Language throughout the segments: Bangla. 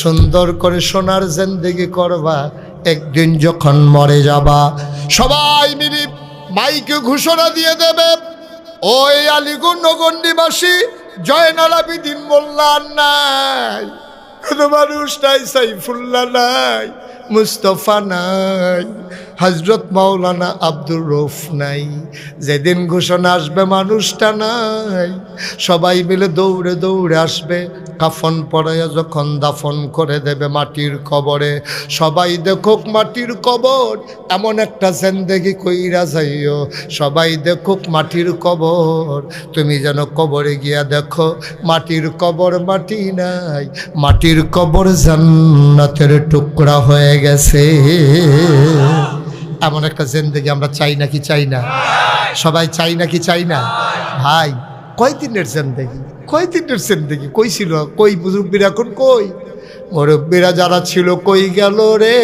সুন্দর করে সোনার জিন্দেগি করবা, একদিন যখন মরে যাবা সবাই মিলে মাইকে ঘোষণা দিয়ে দেবে, ওই আলীগঞ্জ নগরবাসী জয়নাল আবেদিন মোল্লা নাই, কোনো মানুষ নাই, সাইফুল্লাহ নাই, মুস্তফা নাই, হযরত মাওলানা আব্দুর রউফ নাই। যেদিন ঘোষণা আসবে মানুষটা নাই, সবাই মিলে দৌড়ে দৌড়ে আসবে, কাফন পরাইয়া যখন দাফন করে দেবে মাটির কবরে, সবাই দেখুক মাটির কবর, এমন একটা জিন্দেগি কইরা যাইও, সবাই দেখুক মাটির কবর, তুমি যেন কবরে গিয়া দেখো মাটির কবর মাটি নাই, মাটির কবর জান্নাতের টুকরা হয়ে গেছে। এমন একটা জিন্দেগি আমরা চাই নাকি চাই না? সবাই চাই নাকি চাই না? ভাই কয়দিনের জিন্দেগি, কয়দিনের জিন্দেগি কই ছিল, কই মুরব্বীরা এখন কই, মুরব্বীরা যারা ছিল কই গেল রে,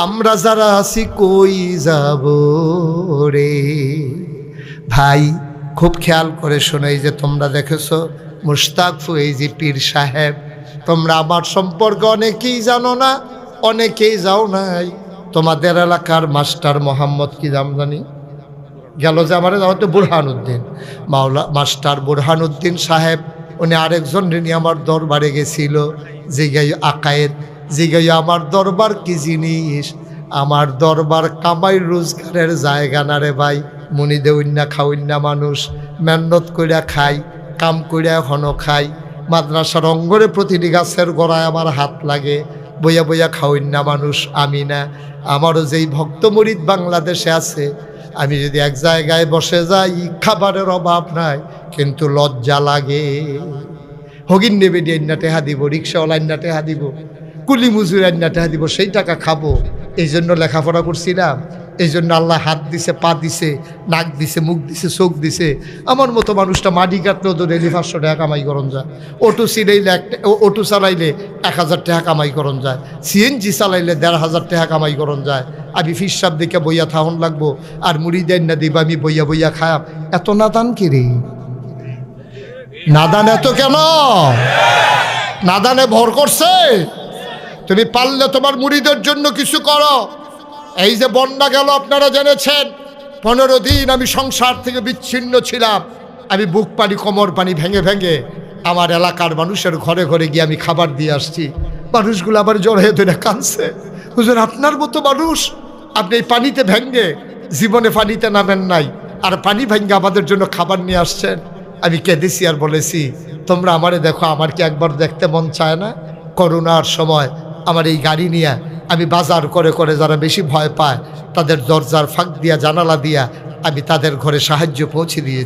আমরা যারা আছি কই যাব রে। ভাই খুব খেয়াল করে শোনো, এই যে তোমরা দেখেছো মুশতাক ফৈজি পীর সাহেব, তোমরা আমার সম্পর্কে অনেকেই জানো না, অনেকেই যাও নাই। তোমাদের এলাকার মাস্টার মোহাম্মদ কি নাম জানি গেল যে আমার হয়তো বুরহানুদ্দিন, মাওলা মাস্টার বুরহানুদ্দিন সাহেব, উনি আরেকজন নিয়ে আমার দরবারে গেছিল, জিগাই আকায়েদ, জিগাই আমার দরবার কি জিনিস, আমার দরবার কামাই রোজগারের জায়গা না রে ভাই, মুনি দেউন্না খাউন্না মানুষ, মেহনত কইরা খাই, কাম কইরা এখনো খাই, মাদ্রাসার অঙ্গরে প্রতিটি গাছের গোড়ায় আমার হাত লাগে, বইয়া বইয়া খাওয়াইন্না মানুষ আমি না। আমারও যেই ভক্ত মুরিদ বাংলাদেশে আছে, আমি যদি এক জায়গায় বসে যাই খাবারের অভাব নাই, কিন্তু লজ্জা লাগে। হগিন নেবে আন্না টেহা দিব, রিক্সাওয়ালা আন্না টেহা দিব, কুলি মজুর আন্না টেহা দিব, সেই টাকা খাবো। এই জন্য লেখাপড়া করছিলাম, এই জন্য আল্লাহ হাত দিছে, পা দিছে, নাক দিছে, মুখ দিছে, চোখ দিছে। আমার মতো মানুষটা মাটি কাটলেও তো ডেলি 500 টাকা কামাই করন যায়, অটো সিলাইলে অটো চালাইলে 1000 টাকা কামাই করন যায়, সিএনজি চালাইলে 1500 টাকা কামাই করন যায়। আমি ফিসাব দেখে বইয়া থাহন লাগবো, আর মুড়ি দেন না দিব আমি বইয়া বইয়া খায়াম। এত নাদান কি রে, নাদান এত কেন? নাদানে ভর করছে। তুমি পারলে তোমার মুড়িদের জন্য কিছু করো। এই যে বন্যা গেল আপনারা জেনেছেন, 15 দিন আমি সংসার থেকে বিচ্ছিন্ন ছিলাম। আমি বুক পানি কোমর পানি ভেঙে ভেঙে আমার এলাকার মানুষের ঘরে ঘরে গিয়ে আমি খাবার দিয়ে আসছি। মানুষগুলো আবার জ্বর হয়ে ধরে কাঁদছে, হুজুর আপনার মতো মানুষ, আপনি এই পানিতে ভেঙে জীবনে পানিতে নামেন নাই, আর পানি ভেঙে আমাদের জন্য খাবার নিয়ে আসছেন। আমি কেঁদেছি আর বলেছি, তোমরা আমারে দেখো, আমার কি একবার দেখতে মন চায় না? করোনার সময় আমার এই গাড়ি নিয়ে আমি বাজার করে করে যারা বেশি ভয় পায় তাদের দরজার ফাঁক দিয়া জানালা দিয়া আমি তাদের ঘরে সাহায্য পৌঁছে দিয়েছি।